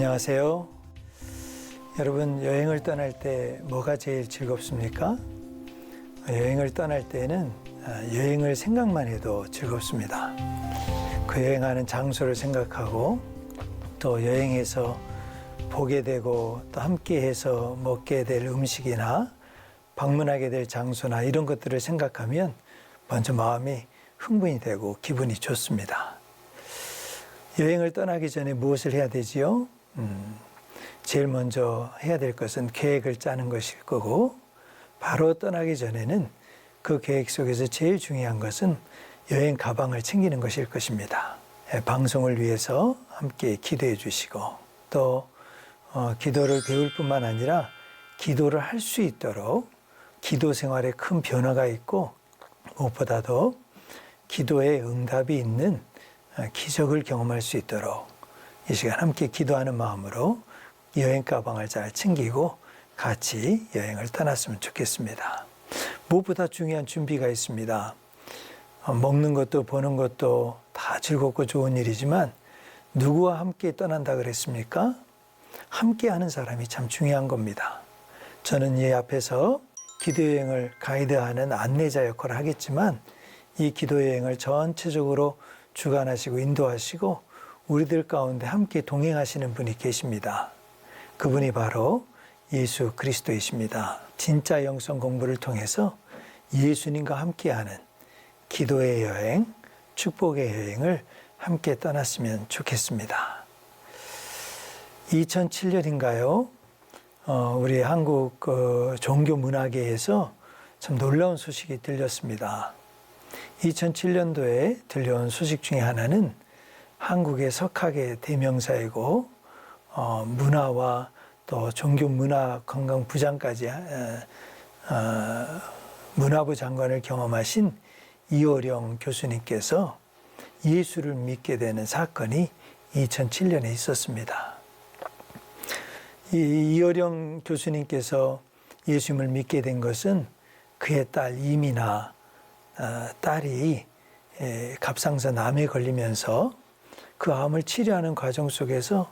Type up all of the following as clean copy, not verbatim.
안녕하세요. 여러분, 여행을 떠날 때 뭐가 제일 즐겁습니까? 여행을 떠날 때는 여행을 생각만 해도 즐겁습니다. 그 여행하는 장소를 생각하고 또 여행에서 보게 되고 또 함께해서 먹게 될 음식이나 방문하게 될 장소나 이런 것들을 생각하면 먼저 마음이 흥분이 되고 기분이 좋습니다. 여행을 떠나기 전에 무엇을 해야 되지요? 제일 먼저 해야 될 것은 계획을 짜는 것일 거고, 바로 떠나기 전에는 그 계획 속에서 제일 중요한 것은 여행 가방을 챙기는 것일 것입니다. 방송을 위해서 함께 기도해 주시고, 또 기도를 배울 뿐만 아니라 기도를 할 수 있도록 기도 생활에 큰 변화가 있고, 무엇보다도 기도에 응답이 있는 기적을 경험할 수 있도록 이 시간 함께 기도하는 마음으로 여행 가방을 잘 챙기고 같이 여행을 떠났으면 좋겠습니다. 무엇보다 중요한 준비가 있습니다. 먹는 것도 보는 것도 다 즐겁고 좋은 일이지만 누구와 함께 떠난다 그랬습니까? 함께 하는 사람이 참 중요한 겁니다. 저는 이 앞에서 기도여행을 가이드하는 안내자 역할을 하겠지만 이 기도여행을 전체적으로 주관하시고 인도하시고 우리들 가운데 함께 동행하시는 분이 계십니다. 그분이 바로 예수 그리스도이십니다. 진짜 영성 공부를 통해서 예수님과 함께하는 기도의 여행, 축복의 여행을 함께 떠났으면 좋겠습니다. 2007년인가요? 우리 한국 종교 문화계에서 참 놀라운 소식이 들렸습니다. 2007년도에 들려온 소식 중에 하나는 한국의 석학의 대명사이고 문화와 또 종교문화관광부장까지 문화부 장관을 경험하신 이호령 교수님께서 예수를 믿게 되는 사건이 2007년에 있었습니다. 이호령 교수님께서 예수님을 믿게 된 것은 그의 딸 이미나 딸이 갑상선 암에 걸리면서 그 암을 치료하는 과정 속에서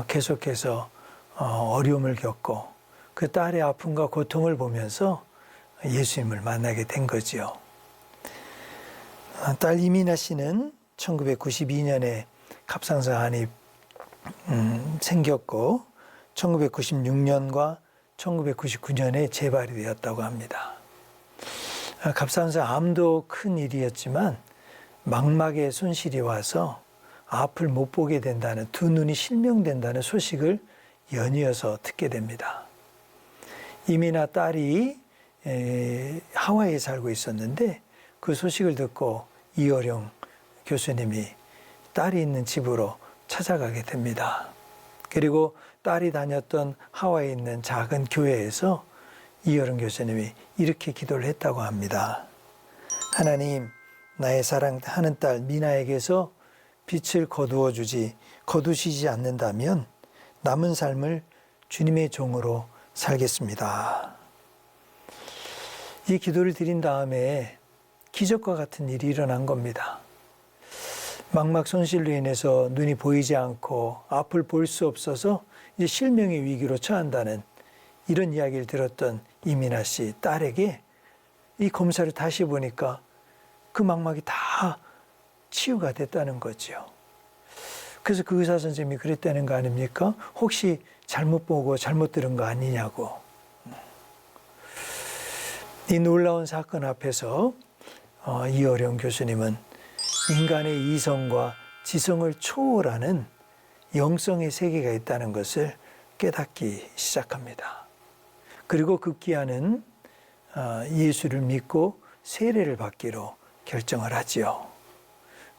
계속해서 어려움을 겪고 그 딸의 아픔과 고통을 보면서 예수님을 만나게 된 거지요. 딸 이미나 씨는 1992년에 갑상선 암이 생겼고 1996년과 1999년에 재발이 되었다고 합니다. 갑상선 암도 큰 일이었지만 망막에 손실이 와서 앞을 못 보게 된다는, 두 눈이 실명된다는 소식을 연이어서 듣게 됩니다. 이미나 딸이 하와이에 살고 있었는데 그 소식을 듣고 이호령 교수님이 딸이 있는 집으로 찾아가게 됩니다. 그리고 딸이 다녔던 하와이에 있는 작은 교회에서 이호령 교수님이 이렇게 기도를 했다고 합니다. 하나님, 나의 사랑하는 딸 미나에게서 빛을 거두시지 않는다면 남은 삶을 주님의 종으로 살겠습니다. 이 기도를 드린 다음에 기적과 같은 일이 일어난 겁니다. 망막 손실로 인해서 눈이 보이지 않고 앞을 볼 수 없어서 이제 실명의 위기로 처한다는 이런 이야기를 들었던 이민아 씨 딸에게 이 검사를 다시 보니까 그 망막이 다 치유가 됐다는 거죠. 그래서 그 의사 선생님이 그랬다는 거 아닙니까? 혹시 잘못 보고 잘못 들은 거 아니냐고. 이 놀라운 사건 앞에서 이호령 교수님은 인간의 이성과 지성을 초월하는 영성의 세계가 있다는 것을 깨닫기 시작합니다. 그리고 급기야는 예수를 믿고 세례를 받기로 결정을 하지요.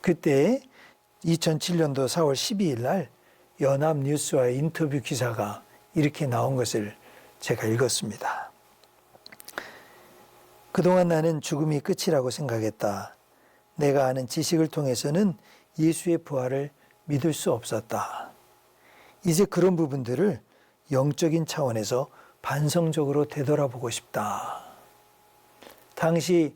그때 2007년도 4월 12일 날 연합뉴스와의 인터뷰 기사가 이렇게 나온 것을 제가 읽었습니다. 그동안 나는 죽음이 끝이라고 생각했다. 내가 아는 지식을 통해서는 예수의 부활을 믿을 수 없었다. 이제 그런 부분들을 영적인 차원에서 반성적으로 되돌아보고 싶다. 당시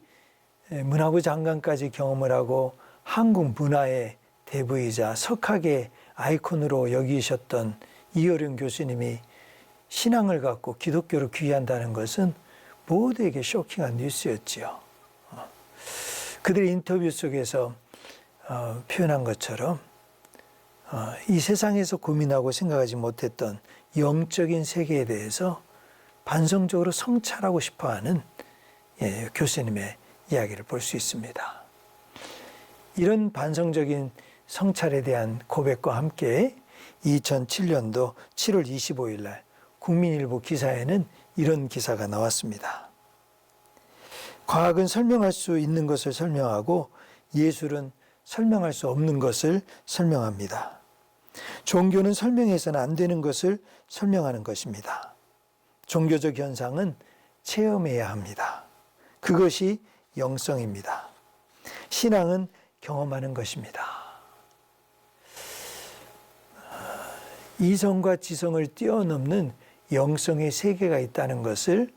문화부 장관까지 경험을 하고 한국 문화의 대부이자 석학의 아이콘으로 여기셨던 이어령 교수님이 신앙을 갖고 기독교로 귀한다는 것은 모두에게 쇼킹한 뉴스였지요. 그들의 인터뷰 속에서 표현한 것처럼 이 세상에서 고민하고 생각하지 못했던 영적인 세계에 대해서 반성적으로 성찰하고 싶어하는 교수님의 이야기를 볼 수 있습니다. 이런 반성적인 성찰에 대한 고백과 함께 2007년도 7월 25일 날 국민일보 기사에는 이런 기사가 나왔습니다. 과학은 설명할 수 있는 것을 설명하고 예술은 설명할 수 없는 것을 설명합니다. 종교는 설명해서는 안 되는 것을 설명하는 것입니다. 종교적 현상은 체험해야 합니다. 그것이 영성입니다. 신앙은 경험하는 것입니다. 이성과 지성을 뛰어넘는 영성의 세계가 있다는 것을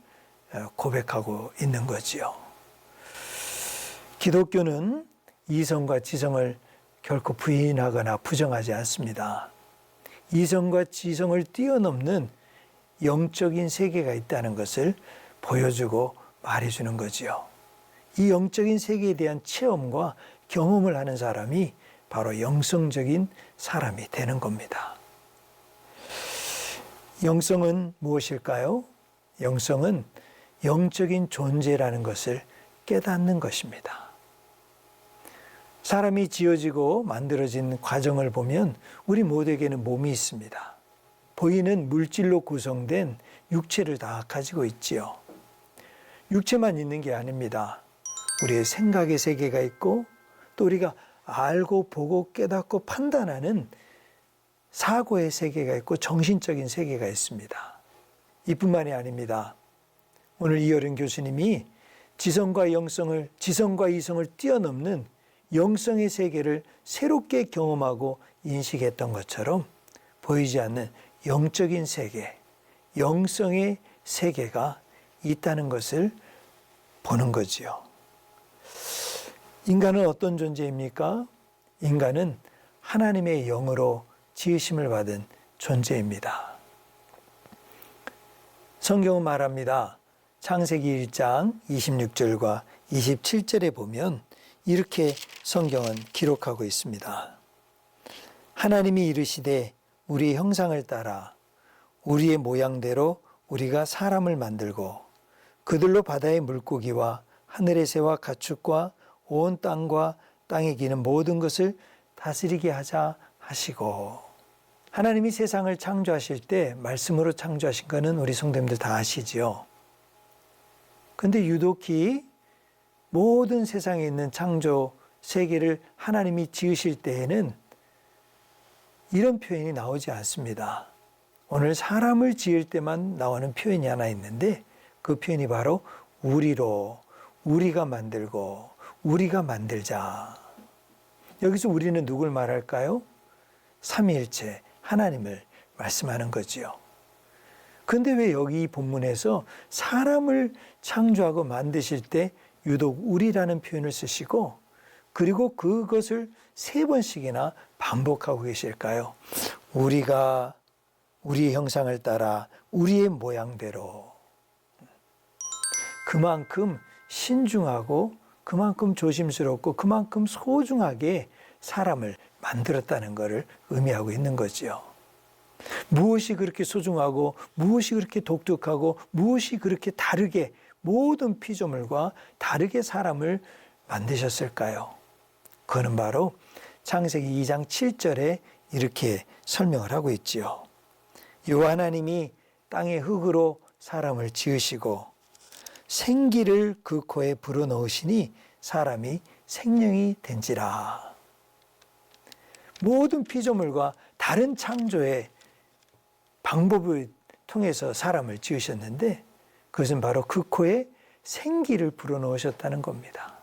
고백하고 있는 거지요. 기독교는 이성과 지성을 결코 부인하거나 부정하지 않습니다. 이성과 지성을 뛰어넘는 영적인 세계가 있다는 것을 보여주고 말해주는 거지요. 이 영적인 세계에 대한 체험과 경험을 하는 사람이 바로 영성적인 사람이 되는 겁니다. 영성은 무엇일까요? 영성은 영적인 존재라는 것을 깨닫는 것입니다. 사람이 지어지고 만들어진 과정을 보면 우리 모두에게는 몸이 있습니다. 보이는 물질로 구성된 육체를 다 가지고 있지요. 육체만 있는 게 아닙니다. 우리의 생각의 세계가 있고 또 우리가 알고 보고 깨닫고 판단하는 사고의 세계가 있고 정신적인 세계가 있습니다. 이뿐만이 아닙니다. 오늘 이어른 교수님이 지성과 이성을 뛰어넘는 영성의 세계를 새롭게 경험하고 인식했던 것처럼 보이지 않는 영적인 세계, 영성의 세계가 있다는 것을 보는 거지요. 인간은 어떤 존재입니까? 인간은 하나님의 영으로 지으심을 받은 존재입니다. 성경은 말합니다. 창세기 1장 26절과 27절에 보면 이렇게 성경은 기록하고 있습니다. 하나님이 이르시되 우리의 형상을 따라 우리의 모양대로 우리가 사람을 만들고 그들로 바다의 물고기와 하늘의 새와 가축과 온 땅과 땅에 기는 모든 것을 다스리게 하자 하시고, 하나님이 세상을 창조하실 때 말씀으로 창조하신 것은 우리 성도님들 다 아시지요. 그런데 유독히 모든 세상에 있는 창조 세계를 하나님이 지으실 때에는 이런 표현이 나오지 않습니다. 오늘 사람을 지을 때만 나오는 표현이 하나 있는데 그 표현이 바로 우리가 만들고 우리가 만들자. 여기서 우리는 누굴 말할까요? 삼위일체 하나님을 말씀하는 거지요. 그런데 왜 여기 이 본문에서 사람을 창조하고 만드실 때 유독 우리라는 표현을 쓰시고 그리고 그것을 3번씩이나 반복하고 계실까요? 우리가 우리의 형상을 따라 우리의 모양대로. 그만큼 신중하고 그만큼 조심스럽고 그만큼 소중하게 사람을 만들었다는 것을 의미하고 있는 거지요. 무엇이 그렇게 소중하고 무엇이 그렇게 독특하고 무엇이 그렇게 다르게 모든 피조물과 다르게 사람을 만드셨을까요? 그거는 바로 창세기 2장 7절에 이렇게 설명을 하고 있지요. 여호와 하나님이 땅의 흙으로 사람을 지으시고 생기를 그 코에 불어넣으시니 사람이 생명이 된지라. 모든 피조물과 다른 창조의 방법을 통해서 사람을 지으셨는데 그것은 바로 그 코에 생기를 불어넣으셨다는 겁니다.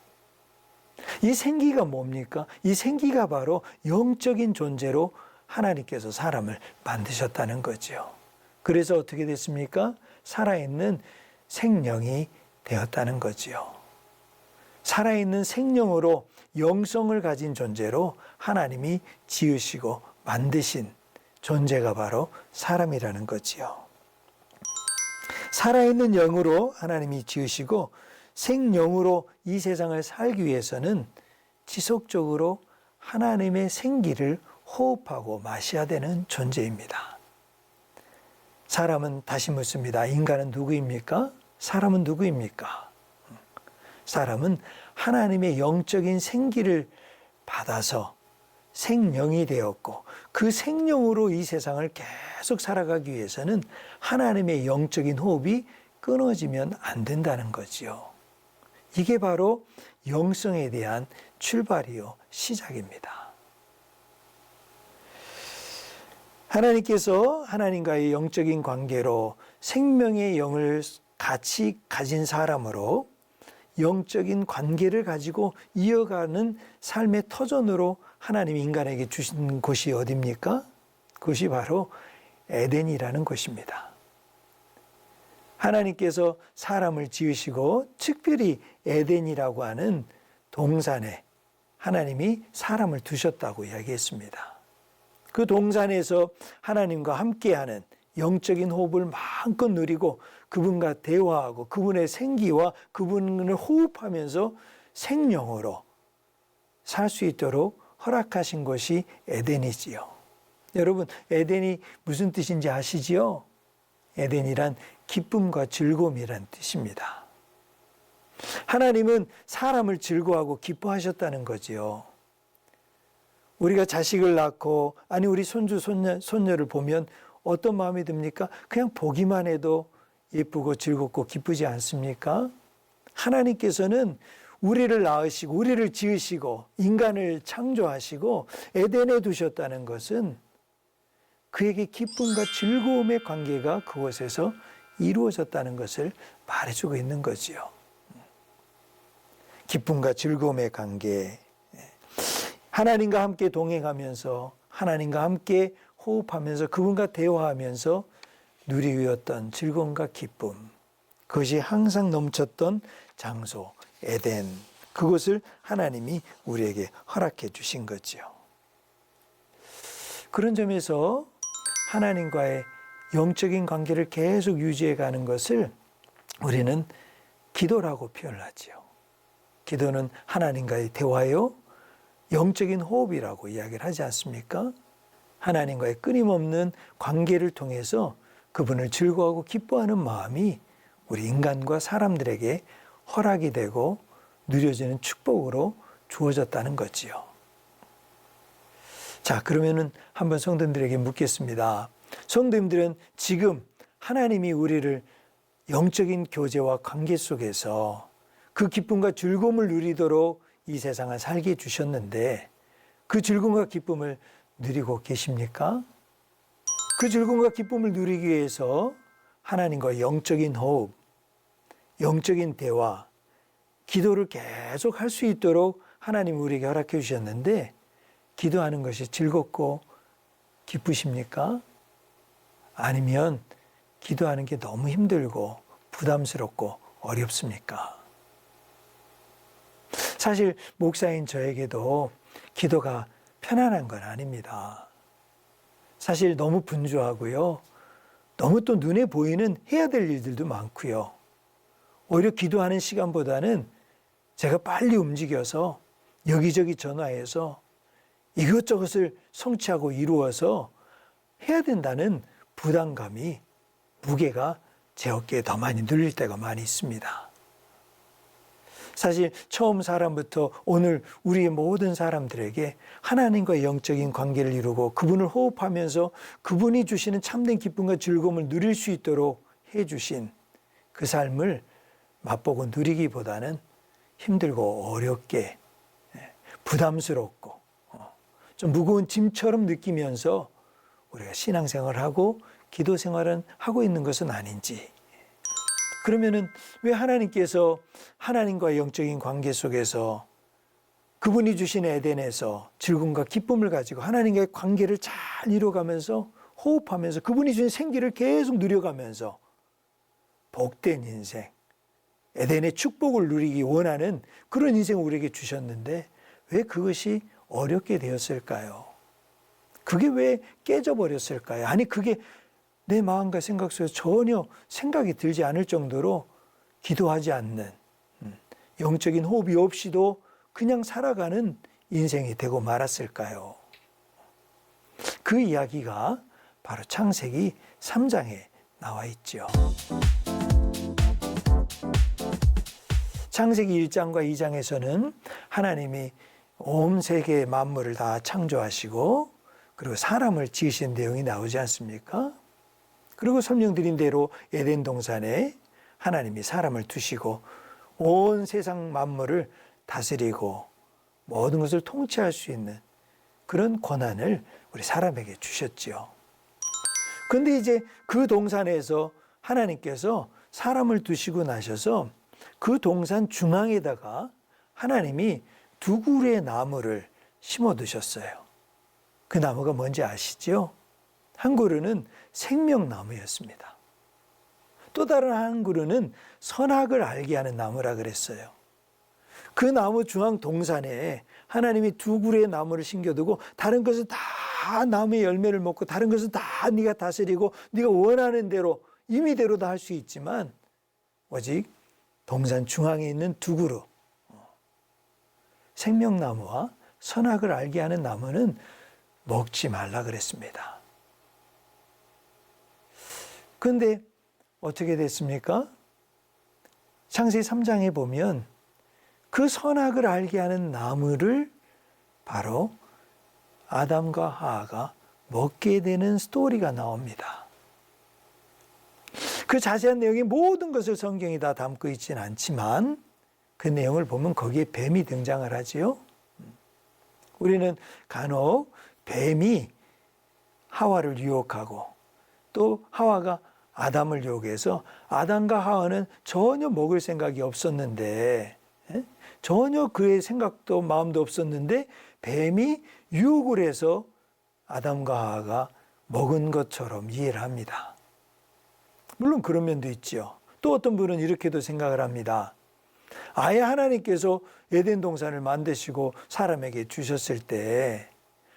이 생기가 뭡니까? 이 생기가 바로 영적인 존재로 하나님께서 사람을 만드셨다는 거죠. 그래서 어떻게 됐습니까? 살아있는 생명이 되었다는 거지요. 살아있는 생명으로 영성을 가진 존재로 하나님이 지으시고 만드신 존재가 바로 사람이라는 거지요. 살아있는 영으로 하나님이 지으시고 생영으로 이 세상을 살기 위해서는 지속적으로 하나님의 생기를 호흡하고 마셔야 되는 존재입니다. 사람은 다시 묻습니다. 인간은 누구입니까? 사람은 누구입니까? 사람은 하나님의 영적인 생기를 받아서 생명이 되었고 그 생명으로 이 세상을 계속 살아가기 위해서는 하나님의 영적인 호흡이 끊어지면 안 된다는 거지요. 이게 바로 영성에 대한 출발이요, 시작입니다. 하나님께서 하나님과의 영적인 관계로 생명의 영을 같이 가진 사람으로 영적인 관계를 가지고 이어가는 삶의 터전으로 하나님이 인간에게 주신 곳이 어디입니까? 그것이 바로 에덴이라는 곳입니다. 하나님께서 사람을 지으시고 특별히 에덴이라고 하는 동산에 하나님이 사람을 두셨다고 이야기했습니다. 그 동산에서 하나님과 함께하는 영적인 호흡을 마음껏 누리고 그분과 대화하고 그분의 생기와 그분을 호흡하면서 생명으로 살 수 있도록 허락하신 것이 에덴이지요. 여러분, 에덴이 무슨 뜻인지 아시지요? 에덴이란 기쁨과 즐거움이란 뜻입니다. 하나님은 사람을 즐거워하고 기뻐하셨다는 거지요. 우리가 자식을 낳고 우리 손주, 손녀를 보면 어떤 마음이 듭니까? 그냥 보기만 해도 예쁘고 즐겁고 기쁘지 않습니까? 하나님께서는 우리를 낳으시고 우리를 지으시고 인간을 창조하시고 에덴에 두셨다는 것은 그에게 기쁨과 즐거움의 관계가 그곳에서 이루어졌다는 것을 말해주고 있는 거지요. 기쁨과 즐거움의 관계, 하나님과 함께 동행하면서 하나님과 함께 호흡하면서 그분과 대화하면서 누리었던 즐거움과 기쁨, 그것이 항상 넘쳤던 장소 에덴, 그것을 하나님이 우리에게 허락해 주신 거지요. 그런 점에서 하나님과의 영적인 관계를 계속 유지해 가는 것을 우리는 기도라고 표현을 하지요. 기도는 하나님과의 대화요, 영적인 호흡이라고 이야기를 하지 않습니까? 하나님과의 끊임없는 관계를 통해서 그분을 즐거워하고 기뻐하는 마음이 우리 인간과 사람들에게 허락이 되고 누려지는 축복으로 주어졌다는 거지요. 자, 그러면은 한번 성도님들에게 묻겠습니다. 성도님들은 지금 하나님이 우리를 영적인 교제와 관계 속에서 그 기쁨과 즐거움을 누리도록 이 세상을 살게 해주셨는데 그 즐거움과 기쁨을 누리고 계십니까? 그 즐거움과 기쁨을 누리기 위해서 하나님과 영적인 호흡, 영적인 대화, 기도를 계속 할 수 있도록 하나님이 우리에게 허락해 주셨는데 기도하는 것이 즐겁고 기쁘십니까? 아니면 기도하는 게 너무 힘들고 부담스럽고 어렵습니까? 사실 목사인 저에게도 기도가 편안한 건 아닙니다. 사실 너무 분주하고요. 너무 또 눈에 보이는 해야 될 일들도 많고요. 오히려 기도하는 시간보다는 제가 빨리 움직여서 여기저기 전화해서 이것저것을 성취하고 이루어서 해야 된다는 부담감이, 무게가 제 어깨에 더 많이 눌릴 때가 많이 있습니다. 사실 처음 사람부터 오늘 우리의 모든 사람들에게 하나님과의 영적인 관계를 이루고 그분을 호흡하면서 그분이 주시는 참된 기쁨과 즐거움을 누릴 수 있도록 해주신 그 삶을 맛보고 누리기보다는 힘들고 어렵게 부담스럽고 좀 무거운 짐처럼 느끼면서 우리가 신앙생활을 하고 기도생활은 하고 있는 것은 아닌지. 그러면은 왜 하나님께서 하나님과의 영적인 관계 속에서 그분이 주신 에덴에서 즐거움과 기쁨을 가지고 하나님과의 관계를 잘 이루어가면서 호흡하면서 그분이 주신 생기를 계속 누려가면서 복된 인생, 에덴의 축복을 누리기 원하는 그런 인생을 우리에게 주셨는데 왜 그것이 어렵게 되었을까요? 그게 왜 깨져버렸을까요? 아니 그게 내 마음과 생각 속에서 전혀 생각이 들지 않을 정도로 기도하지 않는 영적인 호흡이 없이도 그냥 살아가는 인생이 되고 말았을까요? 그 이야기가 바로 창세기 3장에 나와 있죠. 창세기 1장과 2장에서는 하나님이 온 세계의 만물을 다 창조하시고 그리고 사람을 지으신 내용이 나오지 않습니까? 그리고 설명드린 대로 에덴 동산에 하나님이 사람을 두시고 온 세상 만물을 다스리고 모든 것을 통치할 수 있는 그런 권한을 우리 사람에게 주셨지요. 그런데 이제 그 동산에서 하나님께서 사람을 두시고 나셔서 그 동산 중앙에다가 하나님이 두 그루의 나무를 심어 두셨어요. 그 나무가 뭔지 아시죠? 한 그루는 생명나무였습니다. 또 다른 한 그루는 선악을 알게 하는 나무라 그랬어요. 그 나무 중앙 동산에 하나님이 두 그루의 나무를 심겨두고 다른 것은 다 나무의 열매를 먹고 다른 것은 다 네가 다스리고 네가 원하는 대로 임의대로 다 할 수 있지만 오직 동산 중앙에 있는 두 그루 생명나무와 선악을 알게 하는 나무는 먹지 말라 그랬습니다. 그런데 어떻게 됐습니까? 창세기 3장에 보면 그 선악을 알게 하는 나무를 바로 아담과 하와가 먹게 되는 스토리가 나옵니다. 그 자세한 내용이 모든 것을 성경이 다 담고 있지는 않지만 그 내용을 보면 거기에 뱀이 등장을 하지요. 우리는 간혹 뱀이 하와를 유혹하고 또 하와가 아담을 유혹해서 아담과 하와는 전혀 먹을 생각이 없었는데 전혀 그의 생각도 마음도 없었는데 뱀이 유혹을 해서 아담과 하와가 먹은 것처럼 이해를 합니다. 물론 그런 면도 있죠. 또 어떤 분은 이렇게도 생각을 합니다. 아예 하나님께서 에덴 동산을 만드시고 사람에게 주셨을 때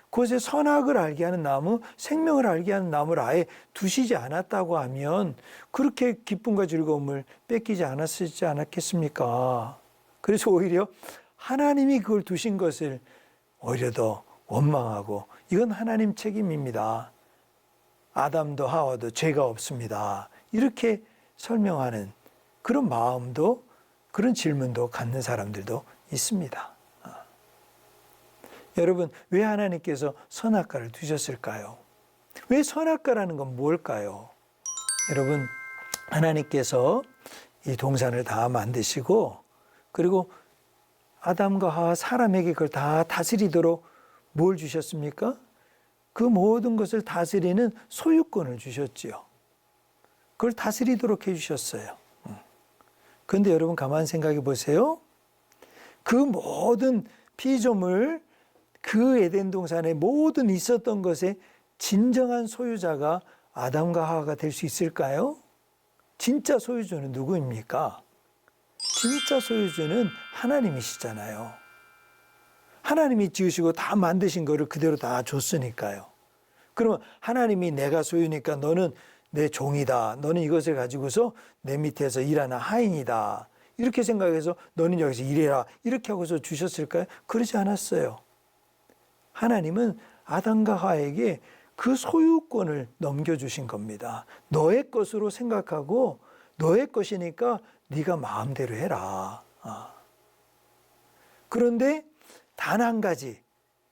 그것에 선악을 알게 하는 나무, 생명을 알게 하는 나무를 아예 두시지 않았다고 하면 그렇게 기쁨과 즐거움을 뺏기지 않았지 않았겠습니까? 그래서 오히려 하나님이 그걸 두신 것을 오히려 더 원망하고 이건 하나님 책임입니다. 아담도 하와도 죄가 없습니다. 이렇게 설명하는 그런 마음도 그런 질문도 갖는 사람들도 있습니다. 여러분, 왜 하나님께서 선악과를 두셨을까요? 왜 선악과라는 건 뭘까요? 여러분, 하나님께서 이 동산을 다 만드시고 그리고 아담과 하와 사람에게 그걸 다 다스리도록 뭘 주셨습니까? 그 모든 것을 다스리는 소유권을 주셨지요. 그걸 다스리도록 해주셨어요. 그런데 여러분 가만 생각해 보세요. 그 모든 피조물, 그 에덴 동산에 모든 있었던 것의 진정한 소유자가 아담과 하와가 될 수 있을까요? 진짜 소유주는 누구입니까? 진짜 소유주는 하나님이시잖아요. 하나님이 지으시고 다 만드신 거를 그대로 다 줬으니까요. 그러면 하나님이 내가 소유니까 너는 내 종이다. 너는 이것을 가지고서 내 밑에서 일하는 하인이다. 이렇게 생각해서 너는 여기서 일해라. 이렇게 하고서 주셨을까요? 그러지 않았어요. 하나님은 아담과 하와에게 그 소유권을 넘겨주신 겁니다. 너의 것으로 생각하고 너의 것이니까 네가 마음대로 해라. 그런데 단 한 가지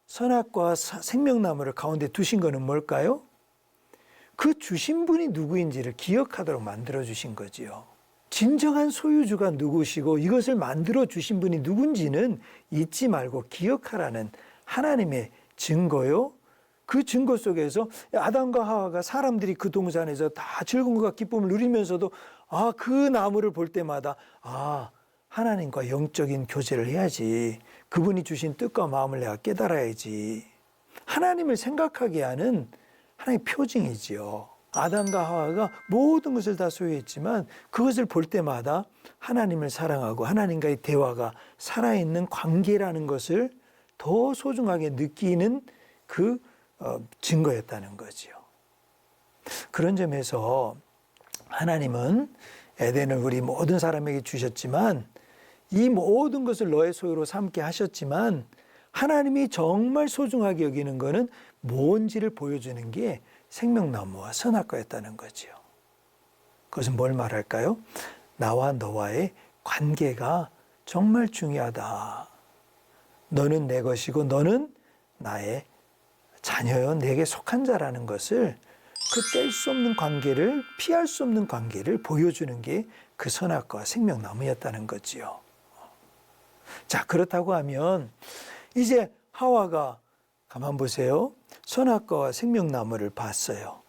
선악과 생명나무를 가운데 두신 거는 뭘까요? 그 주신 분이 누구인지를 기억하도록 만들어 주신 거지요. 진정한 소유주가 누구시고 이것을 만들어 주신 분이 누군지는 잊지 말고 기억하라는 하나님의 증거요. 그 증거 속에서 아담과 하와가 사람들이 그 동산에서 다 즐거움과 기쁨을 누리면서도 그 나무를 볼 때마다 하나님과 영적인 교제를 해야지. 그분이 주신 뜻과 마음을 내가 깨달아야지. 하나님을 생각하게 하는 하나님의 표징이지요. 아담과 하와가 모든 것을 다 소유했지만 그것을 볼 때마다 하나님을 사랑하고 하나님과의 대화가 살아있는 관계라는 것을 더 소중하게 느끼는 그 증거였다는 거지요. 그런 점에서 하나님은 에덴을 우리 모든 사람에게 주셨지만 이 모든 것을 너의 소유로 삼게 하셨지만 하나님이 정말 소중하게 여기는 것은 뭔지를 보여주는 게 생명나무와 선악과였다는 거지요. 그것은 뭘 말할까요? 나와 너와의 관계가 정말 중요하다. 너는 내 것이고 너는 나의 자녀요, 내게 속한 자라는 것을 그 뗄 수 없는 관계를, 피할 수 없는 관계를 보여주는 게 그 선악과 생명나무였다는 거지요. 자, 그렇다고 하면 이제 하와가 가만 보세요. 선악과와 생명나무를 봤어요.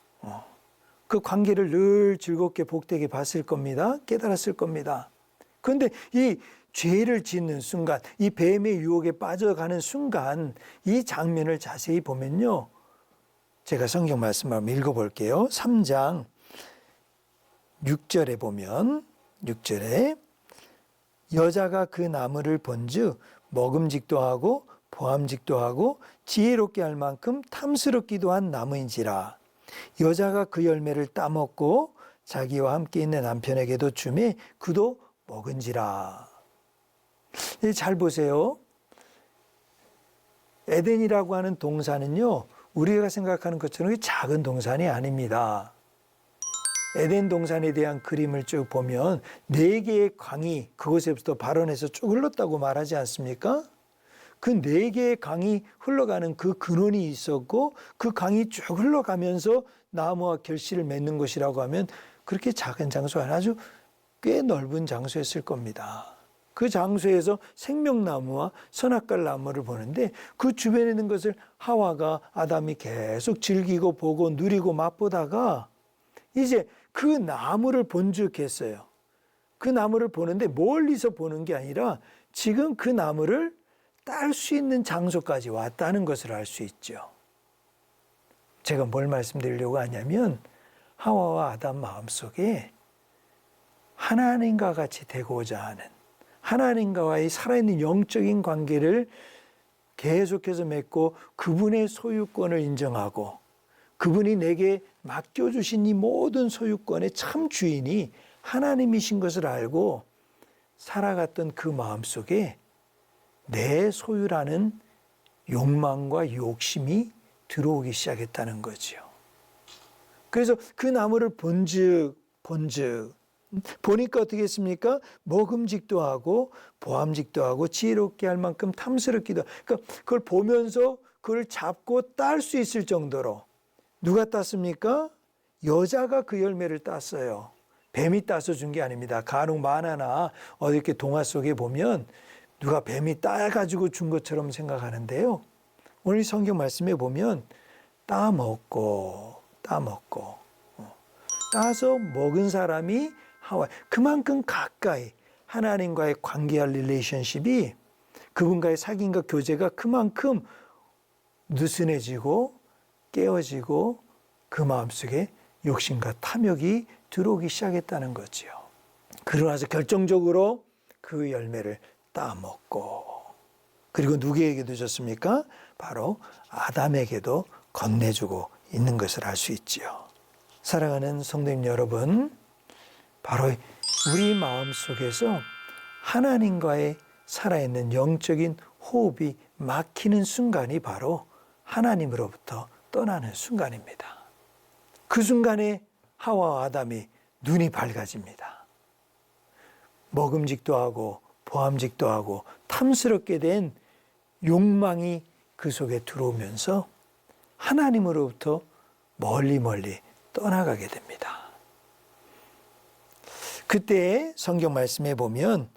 그 관계를 늘 즐겁게 복되게 봤을 겁니다. 깨달았을 겁니다. 그런데 이 죄를 짓는 순간, 이 뱀의 유혹에 빠져가는 순간 이 장면을 자세히 보면요. 제가 성경 말씀을 한번 읽어볼게요. 3장 6절에 보면 6절에 여자가 그 나무를 본즉 먹음직도 하고 보암직도 하고 지혜롭게 할 만큼 탐스럽기도 한 나무인지라. 여자가 그 열매를 따먹고 자기와 함께 있는 남편에게도 주매 그도 먹은지라. 잘 보세요. 에덴이라고 하는 동산은요, 우리가 생각하는 것처럼 작은 동산이 아닙니다. 에덴 동산에 대한 그림을 쭉 보면 4개의 강이 그곳에부터 발원해서 쭉 흘렀다고 말하지 않습니까? 그 4개의 강이 흘러가는 그 근원이 있었고 그 강이 쭉 흘러가면서 나무와 결실을 맺는 것이라고 하면 그렇게 작은 장소가 아주 꽤 넓은 장소였을 겁니다. 그 장소에서 생명나무와 선악과 나무를 보는데 그 주변에 있는 것을 하와가 아담이 계속 즐기고 보고 누리고 맛보다가 이제 그 나무를 본즉했어요. 그 나무를 보는데 멀리서 보는 게 아니라 지금 그 나무를 딸 수 있는 장소까지 왔다는 것을 알 수 있죠. 제가 뭘 말씀드리려고 하냐면 하와와 아담 마음속에 하나님과 같이 되고자 하는 하나님과의 살아있는 영적인 관계를 계속해서 맺고 그분의 소유권을 인정하고 그분이 내게 맡겨주신 이 모든 소유권의 참 주인이 하나님이신 것을 알고 살아갔던 그 마음속에 내 소유라는 욕망과 욕심이 들어오기 시작했다는 거지요. 그래서 그 나무를 본즉 보니까 어떻게 했습니까? 먹음직도 하고 보암직도 하고 지혜롭게 할 만큼 탐스럽기도 하고 그러니까 그걸 보면서 그걸 잡고 딸 수 있을 정도로 누가 땄습니까? 여자가 그 열매를 땄어요. 뱀이 따서 준 게 아닙니다. 간혹 만화나 어디 이렇게 동화 속에 보면 누가 뱀이 따가지고 준 것처럼 생각하는데요. 오늘 성경 말씀에 보면 따서 먹은 사람이 하와. 그만큼 가까이 하나님과의 관계와 릴레이션십이 그분과의 사귐과 교제가 그만큼 느슨해지고 깨어지고 그 마음속에 욕심과 탐욕이 들어오기 시작했다는 거지요. 그러고 나서 결정적으로 그 열매를 따먹고 그리고 누구에게도 줬습니까? 바로 아담에게도 건네주고 있는 것을 알 수 있지요. 사랑하는 성도님 여러분, 바로 우리 마음속에서 하나님과의 살아있는 영적인 호흡이 막히는 순간이 바로 하나님으로부터 떠나는 순간입니다. 그 순간에 하와와 아담이 눈이 밝아집니다. 먹음직도 하고 보암직도 하고 탐스럽게 된 욕망이 그 속에 들어오면서 하나님으로부터 멀리 떠나가게 됩니다. 그때 성경 말씀에 보면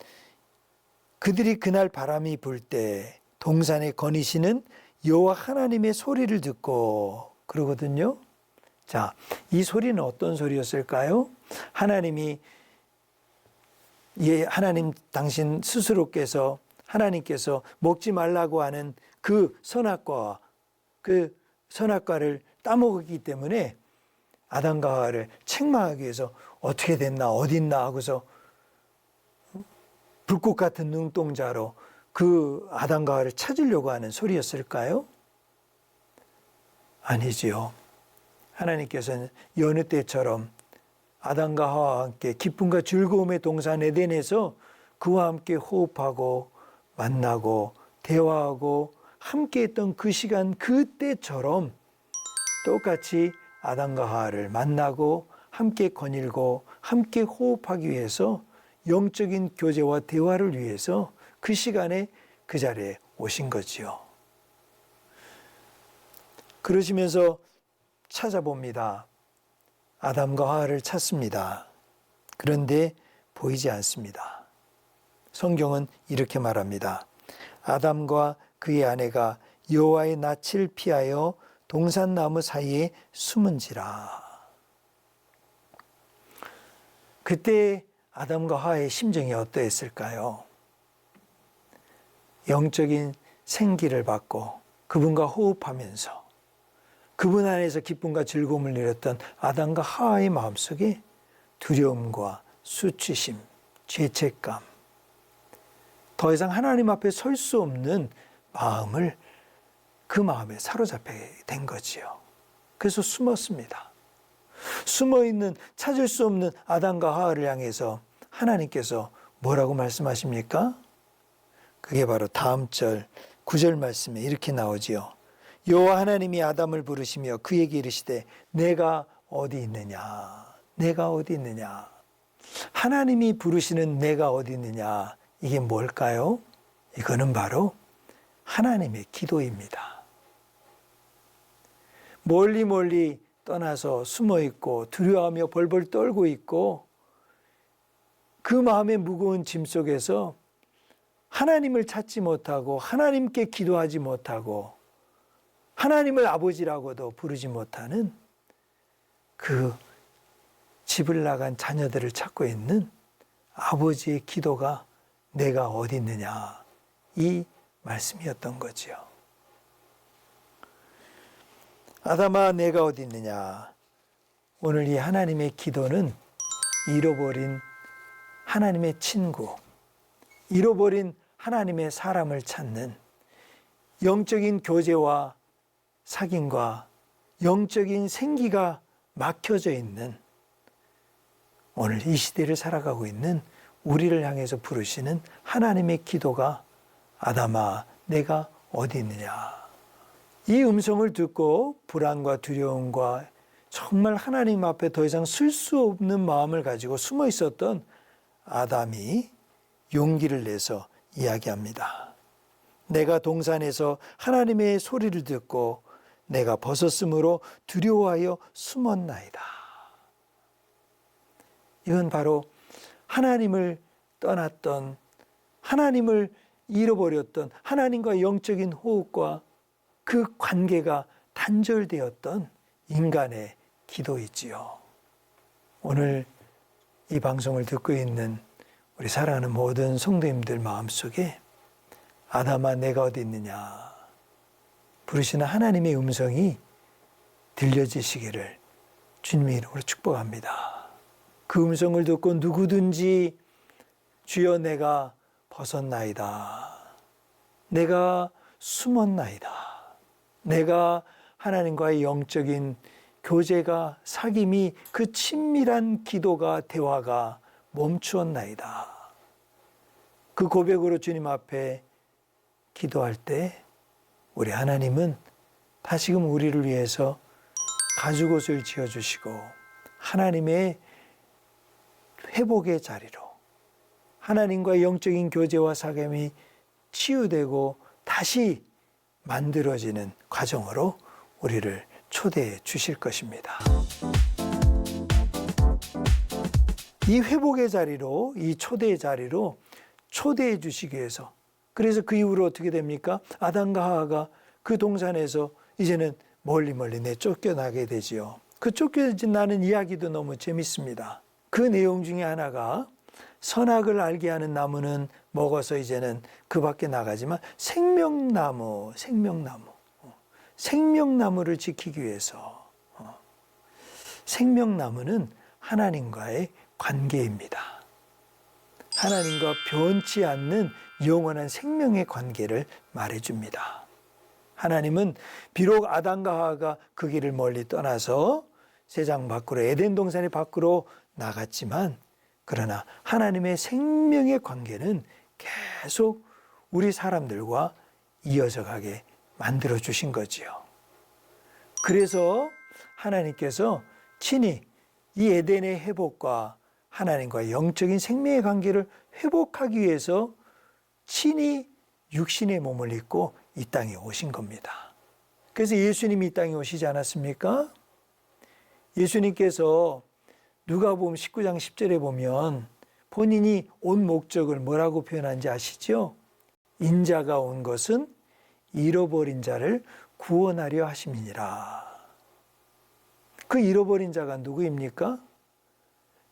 그들이 그날 바람이 불 때 동산에 거니시는 여호와 하나님의 소리를 듣고 그러거든요. 자, 이 소리는 어떤 소리였을까요? 하나님 당신 스스로께서 하나님께서 먹지 말라고 하는 그 선악과를 따먹었기 때문에 아담과 하와를 책망하기 위해서 어떻게 됐나 어디 있나 하고서 불꽃 같은 눈동자로 그 아담과 하와를 찾으려고 하는 소리였을까요? 아니지요. 하나님께서는 여느 때처럼 아담과 하와와 함께 기쁨과 즐거움의 동산 에덴에서 그와 함께 호흡하고 만나고 대화하고 함께 했던 그 시간 그때처럼 똑같이 아담과 하와를 만나고 함께 거닐고 함께 호흡하기 위해서 영적인 교제와 대화를 위해서 그 시간에 그 자리에 오신 거지요. 그러시면서 찾아봅니다. 아담과 하와를 찾습니다. 그런데 보이지 않습니다. 성경은 이렇게 말합니다. 아담과 그의 아내가 여호와의 낯을 피하여 동산나무 사이에 숨은지라. 그때 아담과 하와의 심정이 어떠했을까요? 영적인 생기를 받고 그분과 호흡하면서 그분 안에서 기쁨과 즐거움을 누렸던 아담과 하와의 마음속에 두려움과 수치심, 죄책감, 더 이상 하나님 앞에 설 수 없는 마음을 그 마음에 사로잡히게 된 거지요. 그래서 숨었습니다. 숨어있는 찾을 수 없는 아담과 하와를 향해서 하나님께서 뭐라고 말씀하십니까? 그게 바로 다음 절 9절 말씀에 이렇게 나오지요. 여호와 하나님이 아담을 부르시며 그에게 이르시되 내가 어디 있느냐? 내가 어디 있느냐? 하나님이 부르시는 내가 어디 있느냐? 이게 뭘까요? 이거는 바로 하나님의 기도입니다. 멀리 멀리 떠나서 숨어 있고 두려워하며 벌벌 떨고 있고 그 마음의 무거운 짐 속에서 하나님을 찾지 못하고 하나님께 기도하지 못하고 하나님을 아버지라고도 부르지 못하는 그 집을 나간 자녀들을 찾고 있는 아버지의 기도가 내가 어디 있느냐 이 말씀이었던 거지요. 아담아 내가 어디 있느냐. 오늘 이 하나님의 기도는 잃어버린 하나님의 친구, 잃어버린 하나님의 사람을 찾는 영적인 교제와 사귐과 영적인 생기가 막혀져 있는 오늘 이 시대를 살아가고 있는 우리를 향해서 부르시는 하나님의 기도가 아담아 내가 어디 있느냐. 이 음성을 듣고 불안과 두려움과 정말 하나님 앞에 더 이상 쓸 수 없는 마음을 가지고 숨어 있었던 아담이 용기를 내서 이야기합니다. 내가 동산에서 하나님의 소리를 듣고 내가 벗었으므로 두려워하여 숨었나이다. 이건 바로 하나님을 떠났던, 하나님을 잃어버렸던 하나님과 영적인 호흡과 그 관계가 단절되었던 인간의 기도이지요. 오늘 이 방송을 듣고 있는 우리 사랑하는 모든 성도님들 마음속에 아담아 내가 어디 있느냐 부르시는 하나님의 음성이 들려지시기를 주님의 이름으로 축복합니다. 그 음성을 듣고 누구든지 주여 내가 벗었나이다. 내가 숨었나이다. 내가 하나님과의 영적인 교제가 사귐이 그 친밀한 기도가 대화가 멈추었나이다. 그 고백으로 주님 앞에 기도할 때 우리 하나님은 다시금 우리를 위해서 가죽옷을 지어주시고 하나님의 회복의 자리로 하나님과 영적인 교제와 사귐이 치유되고 다시 만들어지는 과정으로 우리를 초대해 주실 것입니다. 이 회복의 자리로, 이 초대의 자리로 초대해 주시기 위해서, 그래서 그 이후로 어떻게 됩니까? 아담과 하와가 그 동산에서 이제는 멀리 내쫓겨나게 되지요. 그 쫓겨나는 이야기도 너무 재밌습니다. 그 내용 중에 하나가 선악을 알게 하는 나무는 먹어서 이제는 그 밖에 나가지만 생명나무를 지키기 위해서 생명나무는 하나님과의 관계입니다. 하나님과 변치 않는 영원한 생명의 관계를 말해줍니다. 하나님은 비록 아담과 하와가 그 길을 멀리 떠나서 세상 밖으로 에덴 동산의 밖으로 나갔지만 그러나 하나님의 생명의 관계는 계속 우리 사람들과 이어져 가게 만들어 주신 거지요. 그래서 하나님께서 친히 이 에덴의 회복과 하나님과 영적인 생명의 관계를 회복하기 위해서 친히 육신의 몸을 입고 이 땅에 오신 겁니다. 그래서 예수님이 이 땅에 오시지 않았습니까? 예수님께서 누가복음 19장 10절에 보면 본인이 온 목적을 뭐라고 표현한지 아시죠? 인자가 온 것은 잃어버린 자를 구원하려 하심이니라. 그 잃어버린 자가 누구입니까?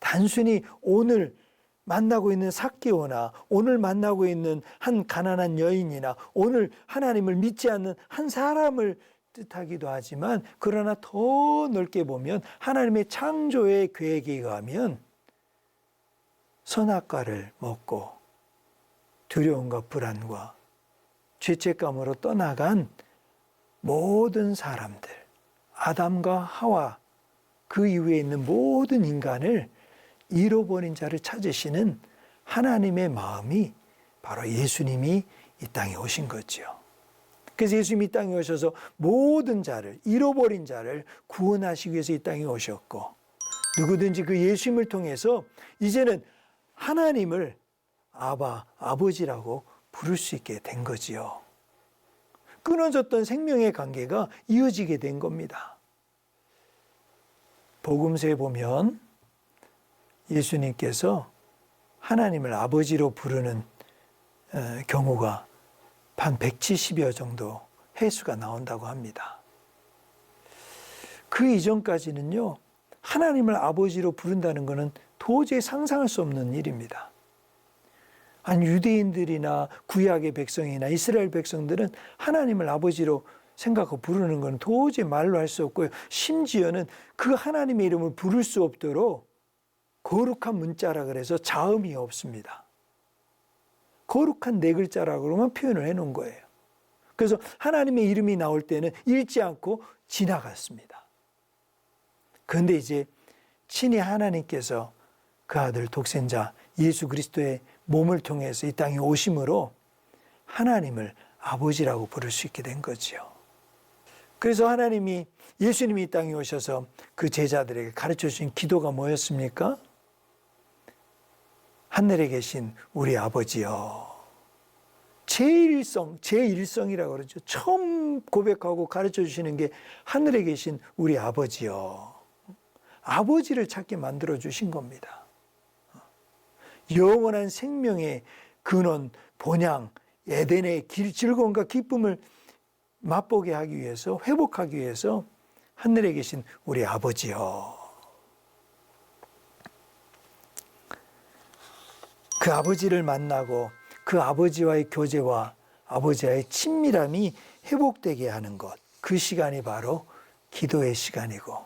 단순히 오늘 만나고 있는 삭개오나 오늘 만나고 있는 한 가난한 여인이나 오늘 하나님을 믿지 않는 한 사람을 뜻하기도 하지만 그러나 더 넓게 보면 하나님의 창조의 계획에 의하면 선악과를 먹고 두려움과 불안과 죄책감으로 떠나간 모든 사람들, 아담과 하와 그 이후에 있는 모든 인간을 잃어버린 자를 찾으시는 하나님의 마음이 바로 예수님이 이 땅에 오신 거죠. 그래서 예수님이 이 땅에 오셔서 모든 자를, 잃어버린 자를 구원하시기 위해서 이 땅에 오셨고 누구든지 그 예수님을 통해서 이제는 하나님을 아버지라고 부를 수 있게 된 거지요. 끊어졌던 생명의 관계가 이어지게 된 겁니다. 복음서에 보면 예수님께서 하나님을 아버지로 부르는 경우가 한 170여 정도 횟수가 나온다고 합니다. 그 이전까지는요, 하나님을 아버지로 부른다는 것은 도저히 상상할 수 없는 일입니다. 한 유대인들이나 구약의 백성이나 이스라엘 백성들은 하나님을 아버지로 생각하고 부르는 건 도저히 말로 할 수 없고요. 심지어는 그 하나님의 이름을 부를 수 없도록 거룩한 문자라 그래서 자음이 없습니다. 거룩한 네 글자라고만 표현을 해놓은 거예요. 그래서 하나님의 이름이 나올 때는 읽지 않고 지나갔습니다. 그런데 이제 친히 하나님께서 그 아들 독생자 예수 그리스도의 몸을 통해서 이 땅에 오심으로 하나님을 아버지라고 부를 수 있게 된 거지요. 그래서 하나님이 예수님이 이 땅에 오셔서 그 제자들에게 가르쳐 주신 기도가 뭐였습니까? 하늘에 계신 우리 아버지여. 제1성이라고 그러죠. 처음 고백하고 가르쳐 주시는 게 하늘에 계신 우리 아버지여. 아버지를 찾게 만들어 주신 겁니다. 영원한 생명의 근원, 본향, 에덴의 즐거움과 기쁨을 맛보게 하기 위해서, 회복하기 위해서 하늘에 계신 우리 아버지여. 그 아버지를 만나고 그 아버지와의 교제와 아버지와의 친밀함이 회복되게 하는 것, 그 시간이 바로 기도의 시간이고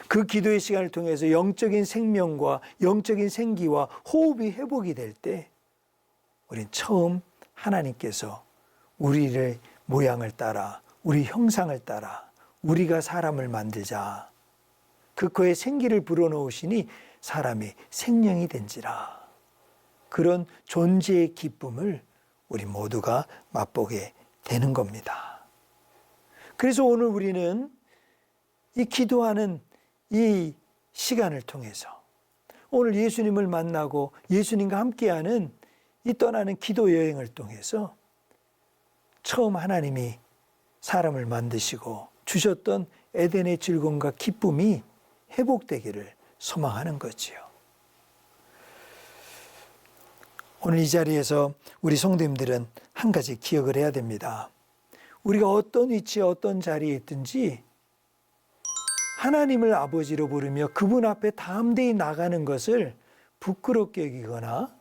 그 기도의 시간을 통해서 영적인 생명과 영적인 생기와 호흡이 회복이 될 때 우린 처음 하나님께서 우리를 모양을 따라 우리 형상을 따라 우리가 사람을 만들자. 그의 생기를 불어넣으시니 사람이 생명이 된지라. 그런 존재의 기쁨을 우리 모두가 맛보게 되는 겁니다. 그래서 오늘 우리는 이 기도하는 이 시간을 통해서 오늘 예수님을 만나고 예수님과 함께하는 이 떠나는 기도 여행을 통해서 처음 하나님이 사람을 만드시고 주셨던 에덴의 즐거움과 기쁨이 회복되기를 소망하는 거지요. 오늘 이 자리에서 우리 성도님들은 한 가지 기억을 해야 됩니다. 우리가 어떤 위치에 어떤 자리에 있든지 하나님을 아버지로 부르며 그분 앞에 담대히 나가는 것을 부끄럽게 여기거나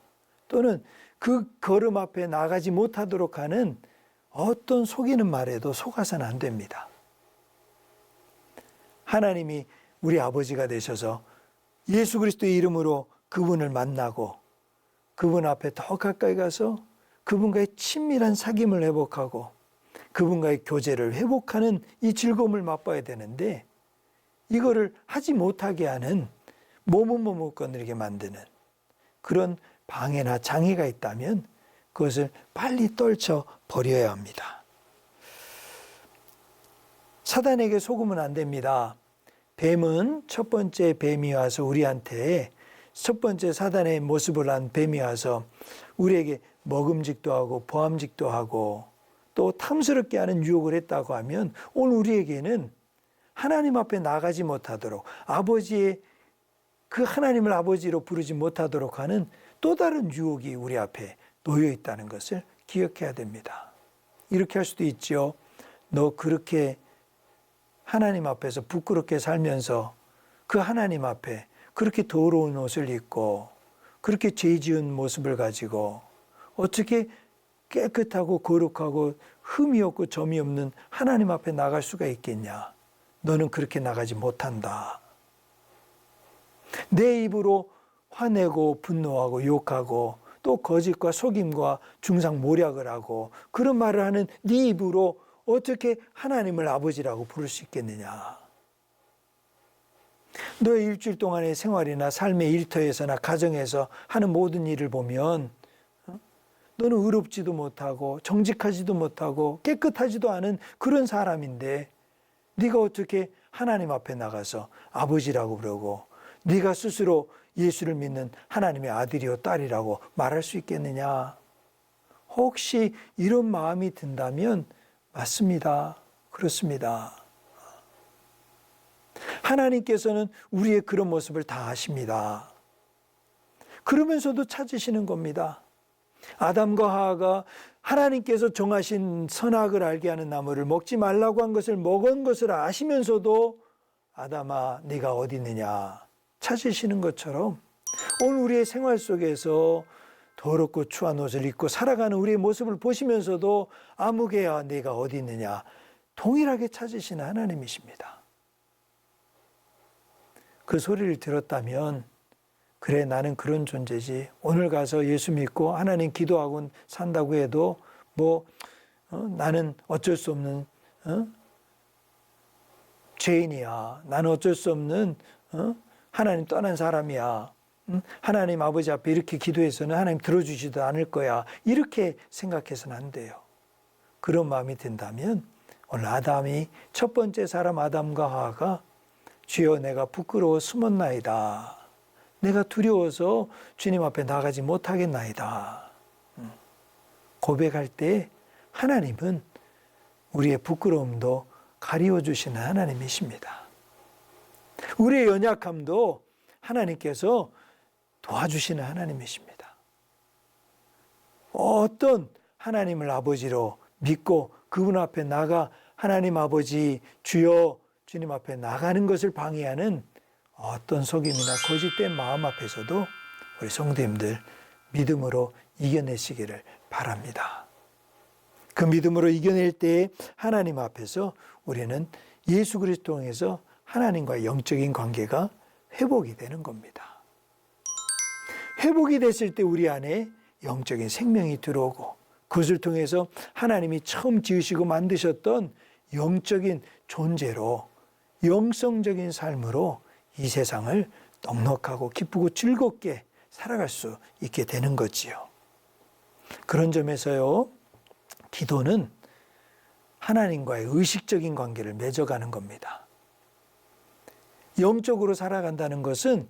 또는 그 걸음 앞에 나가지 못하도록 하는 어떤 속이는 말에도 속아서는 안 됩니다. 하나님이 우리 아버지가 되셔서 예수 그리스도의 이름으로 그분을 만나고 그분 앞에 더 가까이 가서 그분과의 친밀한 사귐을 회복하고 그분과의 교제를 회복하는 이 즐거움을 맛봐야 되는데 이거를 하지 못하게 하는 머뭇머뭇거리게 만드는 그런 방해나 장애가 있다면 그것을 빨리 떨쳐 버려야 합니다. 사단에게 속으면 안 됩니다. 뱀은 첫 번째 뱀이 와서 우리한테 첫 번째 사단의 모습을 한 뱀이 와서 우리에게 먹음직도 하고 보암직도 하고 또 탐스럽게 하는 유혹을 했다고 하면 오늘 우리에게는 하나님 앞에 나가지 못하도록 아버지의 그 하나님을 아버지로 부르지 못하도록 하는 또 다른 유혹이 우리 앞에 놓여 있다는 것을 기억해야 됩니다. 이렇게 할 수도 있죠. 너 그렇게 하나님 앞에서 부끄럽게 살면서 그 하나님 앞에 그렇게 더러운 옷을 입고 그렇게 죄 지은 모습을 가지고 어떻게 깨끗하고 거룩하고 흠이 없고 점이 없는 하나님 앞에 나갈 수가 있겠냐. 너는 그렇게 나가지 못한다. 내 입으로 화내고 분노하고 욕하고 또 거짓과 속임과 중상모략을 하고 그런 말을 하는 네 입으로 어떻게 하나님을 아버지라고 부를 수 있겠느냐. 너의 일주일 동안의 생활이나 삶의 일터에서나 가정에서 하는 모든 일을 보면 너는 의롭지도 못하고 정직하지도 못하고 깨끗하지도 않은 그런 사람인데 네가 어떻게 하나님 앞에 나가서 아버지라고 부르고 네가 스스로 예수를 믿는 하나님의 아들이요 딸이라고 말할 수 있겠느냐. 혹시 이런 마음이 든다면 맞습니다. 그렇습니다. 하나님께서는 우리의 그런 모습을 다 아십니다. 그러면서도 찾으시는 겁니다. 아담과 하와가 하나님께서 정하신 선악을 알게 하는 나무를 먹지 말라고 한 것을 먹은 것을 아시면서도 아담아 네가 어디 있느냐 찾으시는 것처럼 오늘 우리의 생활 속에서 더럽고 추한 옷을 입고 살아가는 우리의 모습을 보시면서도 아무개야 네가 어디 있느냐 동일하게 찾으시는 하나님이십니다. 그 소리를 들었다면 그래 나는 그런 존재지. 오늘 가서 예수 믿고 하나님 기도하고 산다고 해도 나는 어쩔 수 없는 죄인이야. 나는 어쩔 수 없는 하나님 떠난 사람이야. 하나님 아버지 앞에 이렇게 기도해서는 하나님 들어주지도 않을 거야. 이렇게 생각해서는 안 돼요. 그런 마음이 든다면 오늘 아담이 첫 번째 사람 아담과 하와가 주여 내가 부끄러워 숨었나이다. 내가 두려워서 주님 앞에 나가지 못하겠나이다. 고백할 때 하나님은 우리의 부끄러움도 가리워주시는 하나님이십니다. 우리의 연약함도 하나님께서 도와주시는 하나님이십니다. 어떤 하나님을 아버지로 믿고 그분 앞에 나가 하나님 아버지 주여 주님 앞에 나가는 것을 방해하는 어떤 속임이나 거짓된 마음 앞에서도 우리 성도님들 믿음으로 이겨내시기를 바랍니다. 그 믿음으로 이겨낼 때 하나님 앞에서 우리는 예수 그리스도 통해서 하나님과의 영적인 관계가 회복이 되는 겁니다. 회복이 됐을 때 우리 안에 영적인 생명이 들어오고 그것을 통해서 하나님이 처음 지으시고 만드셨던 영적인 존재로 영성적인 삶으로 이 세상을 넉넉하고 기쁘고 즐겁게 살아갈 수 있게 되는 거지요. 그런 점에서요, 기도는 하나님과의 의식적인 관계를 맺어가는 겁니다. 영적으로 살아간다는 것은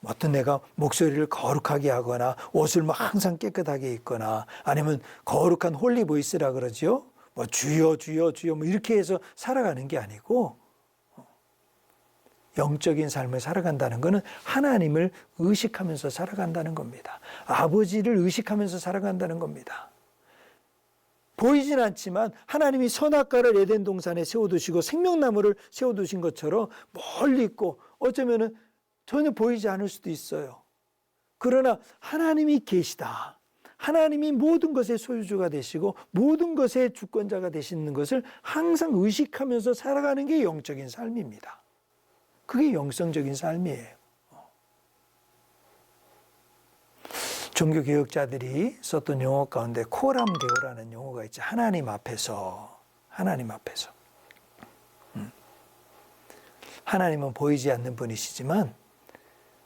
어떤 내가 목소리를 거룩하게 하거나 옷을 항상 깨끗하게 입거나 아니면 거룩한 홀리 보이스라 그러죠. 주여 주여 주여 이렇게 해서 살아가는 게 아니고 영적인 삶을 살아간다는 것은 하나님을 의식하면서 살아간다는 겁니다. 아버지를 의식하면서 살아간다는 겁니다. 보이진 않지만 하나님이 선악과를 에덴 동산에 세워두시고 생명나무를 세워두신 것처럼 멀리 있고 어쩌면은 전혀 보이지 않을 수도 있어요. 그러나 하나님이 계시다. 하나님이 모든 것의 소유주가 되시고 모든 것의 주권자가 되시는 것을 항상 의식하면서 살아가는 게 영적인 삶입니다. 그게 영성적인 삶이에요. 종교개혁자들이 썼던 용어 가운데 코람데오라는 용어가 있죠. 하나님 앞에서 하나님 앞에서. 하나님은 보이지 않는 분이시지만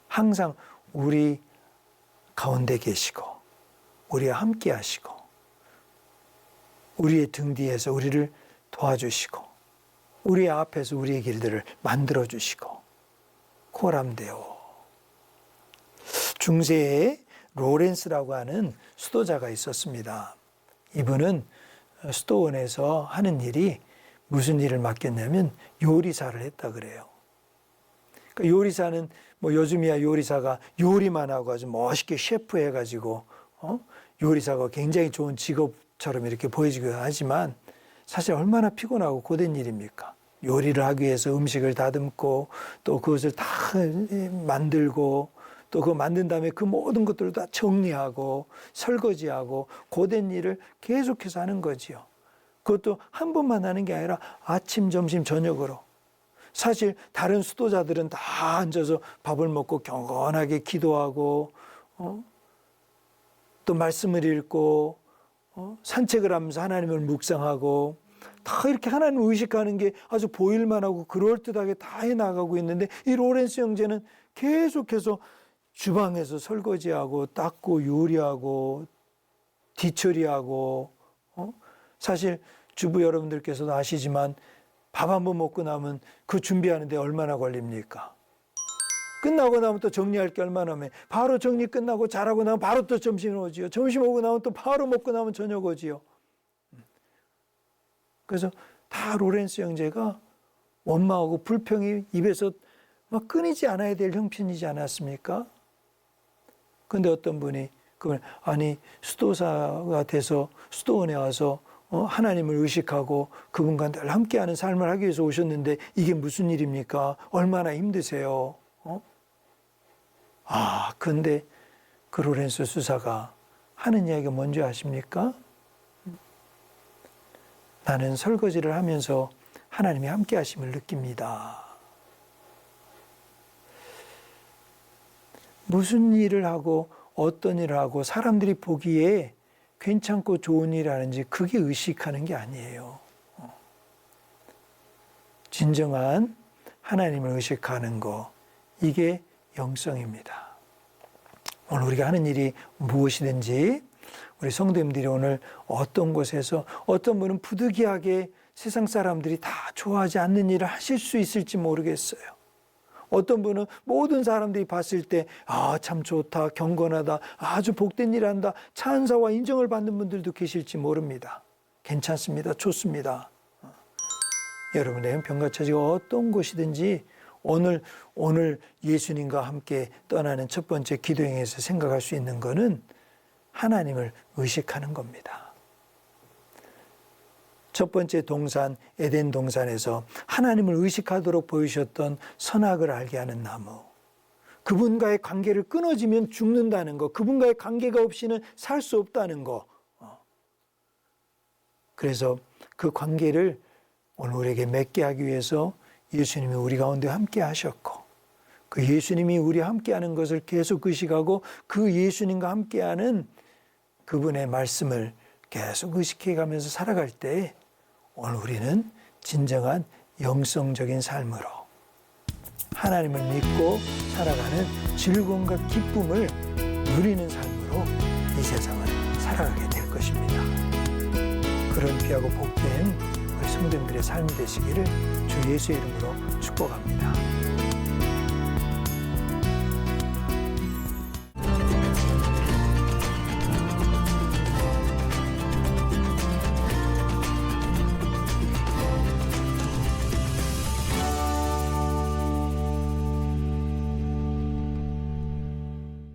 항상 우리 가운데 계시고 우리와 함께 하시고 우리의 등 뒤에서 우리를 도와주시고 우리의 앞에서 우리의 길들을 만들어주시고 코람데오. 중세에 로렌스라고 하는 수도자가 있었습니다. 이분은 수도원에서 하는 일이 무슨 일을 맡겼냐면 요리사를 했다 그래요. 그러니까 요리사는 뭐 요즘이야 요리사가 요리만 하고 아주 멋있게 셰프 해가지고 요리사가 굉장히 좋은 직업처럼 이렇게 보이기도 하지만 사실 얼마나 피곤하고 고된 일입니까? 요리를 하기 위해서 음식을 다듬고 또 그것을 다 만들고 또 그거 만든 다음에 그 모든 것들을 다 정리하고 설거지하고 고된 일을 계속해서 하는 거지요. 그것도 한 번만 하는 게 아니라 아침, 점심, 저녁으로. 사실 다른 수도자들은 다 앉아서 밥을 먹고 경건하게 기도하고 또 말씀을 읽고 산책을 하면서 하나님을 묵상하고 다 이렇게 하나님을 의식하는 게 아주 보일만 하고 그럴듯하게 다 해나가고 있는데 이 로렌스 형제는 계속해서 주방에서 설거지하고 닦고 요리하고 뒤처리하고 사실 주부 여러분들께서도 아시지만 밥 한 번 먹고 나면 그 준비하는데 얼마나 걸립니까? 끝나고 나면 또 정리할 게 얼마나 하면 바로 정리 끝나고 잘하고 나면 바로 또 점심 오지요. 점심 오고 나면 또 바로 먹고 나면 저녁 오지요. 그래서 다 로렌스 형제가 원망하고 불평이 입에서 막 끊이지 않아야 될 형편이지 않았습니까? 근데 어떤 분이 그걸 아니 수도사가 돼서 수도원에 와서 하나님을 의식하고 그분과 늘 함께하는 삶을 하기 위해서 오셨는데 이게 무슨 일입니까? 얼마나 힘드세요? 근데 그 로렌스 수사가 하는 이야기가 뭔지 아십니까? 나는 설거지를 하면서 하나님이 함께 하심을 느낍니다. 무슨 일을 하고 어떤 일을 하고 사람들이 보기에 괜찮고 좋은 일을 하는지 그게 의식하는 게 아니에요. 진정한 하나님을 의식하는 거, 이게 영성입니다. 오늘 우리가 하는 일이 무엇이든지 우리 성도님들이 오늘 어떤 곳에서 어떤 분은 부득이하게 세상 사람들이 다 좋아하지 않는 일을 하실 수 있을지 모르겠어요. 어떤 분은 모든 사람들이 봤을 때 참 좋다, 경건하다, 아주 복된 일 한다, 찬사와 인정을 받는 분들도 계실지 모릅니다. 괜찮습니다. 좋습니다. 여러분의 형편과 처지가 어떤 곳이든지 오늘 예수님과 함께 떠나는 첫 번째 기도행에서 생각할 수 있는 것은 하나님을 의식하는 겁니다. 첫 번째 동산, 에덴 동산에서 하나님을 의식하도록 보이셨던 선악을 알게 하는 나무. 그분과의 관계를 끊어지면 죽는다는 거, 그분과의 관계가 없이는 살 수 없다는 거. 그래서 그 관계를 오늘 우리에게 맺게 하기 위해서 예수님이 우리 가운데 함께 하셨고, 그 예수님이 우리와 함께 하는 것을 계속 의식하고 그 예수님과 함께하는 그분의 말씀을 계속 의식해 가면서 살아갈 때 오늘 우리는 진정한 영성적인 삶으로 하나님을 믿고 살아가는 즐거움과 기쁨을 누리는 삶으로 이 세상을 살아가게 될 것입니다. 그런 귀하고 복된 우리 성도님들의 삶이 되시기를 주 예수의 이름으로 축복합니다.